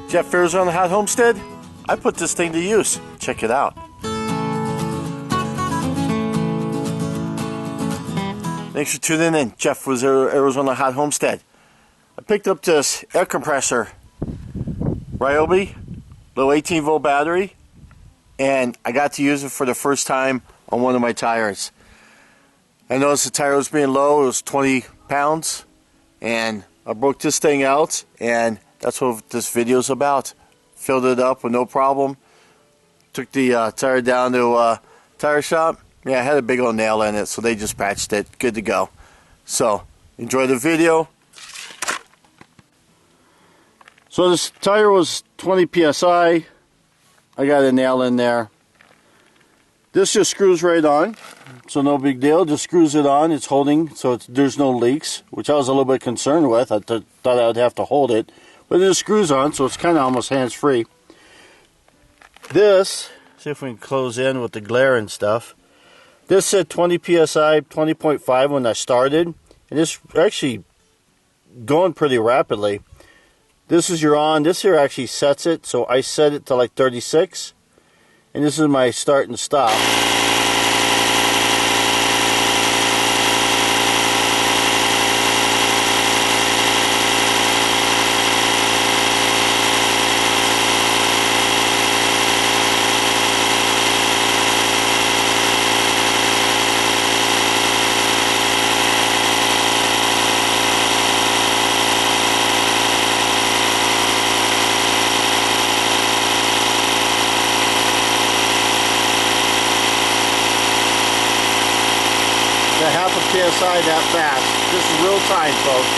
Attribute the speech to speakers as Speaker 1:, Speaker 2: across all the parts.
Speaker 1: Jeff Arizona Hot Homestead. I put this thing to use. Check it out. Thanks for tuning in. Jeff was Arizona Hot Homestead. I picked up this air compressor, Ryobi, little 18-volt battery, and I got to use it for the first time on one of my tires. I noticed the tire was being low. It was 20 pounds, and I broke this thing out, and that's what this video is about. Filled it up with no problem. Took the tire down to a tire shop. Yeah, I had a big old nail in it, so they just patched it. Good to go. So, enjoy the video. So this tire was 20 psi. I got a nail in there. This just screws right on, so no big deal. Just screws it on. It's holding, so there's no leaks, which I was a little bit concerned with. I thought I would have to hold it, but it just screws on, so it's kind of almost hands-free. This, see if we can close in with the glare and stuff. This said 20 psi, 20.5 when I started, and it's actually going pretty rapidly. This is your on. This here actually sets it, so I set it to like 36, and this is my start and stop. Half a psi that fast. This is real time, folks.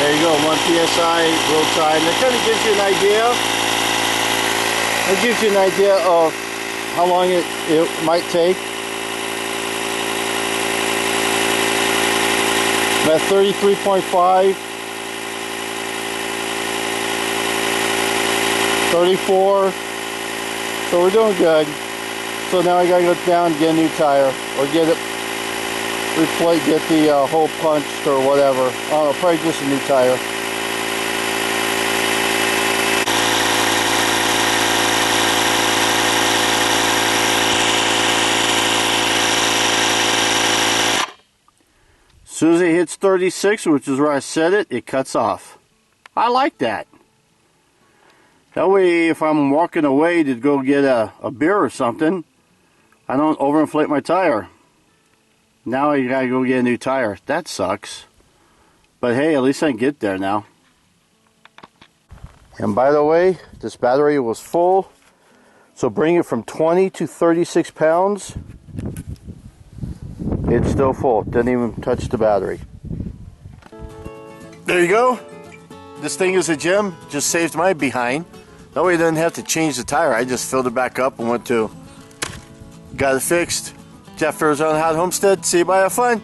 Speaker 1: There you go, 1 psi, real time. That kind of gives you an idea. It gives you an idea of how long it might take. I'm at 33.5, 34. So we're doing good. So now I gotta go down and get a new tire, or get it replaced, get the hole punched or whatever. I don't know, probably just a new tire. As soon as it hits 36, which is where I set it, it cuts off. I like that. That way, if I'm walking away to go get a beer or something, I don't overinflate my tire. Now I gotta go get a new tire. That sucks. But hey, at least I can get there now. And by the way, this battery was full. So bring it from 20 to 36 pounds. It's still full. Didn't even touch the battery. There you go. This thing is a gem. Just saved my behind. That way I didn't have to change the tire. I just filled it back up and got it fixed. Jeff Arizona Hot Homestead. See you, bye, have fun.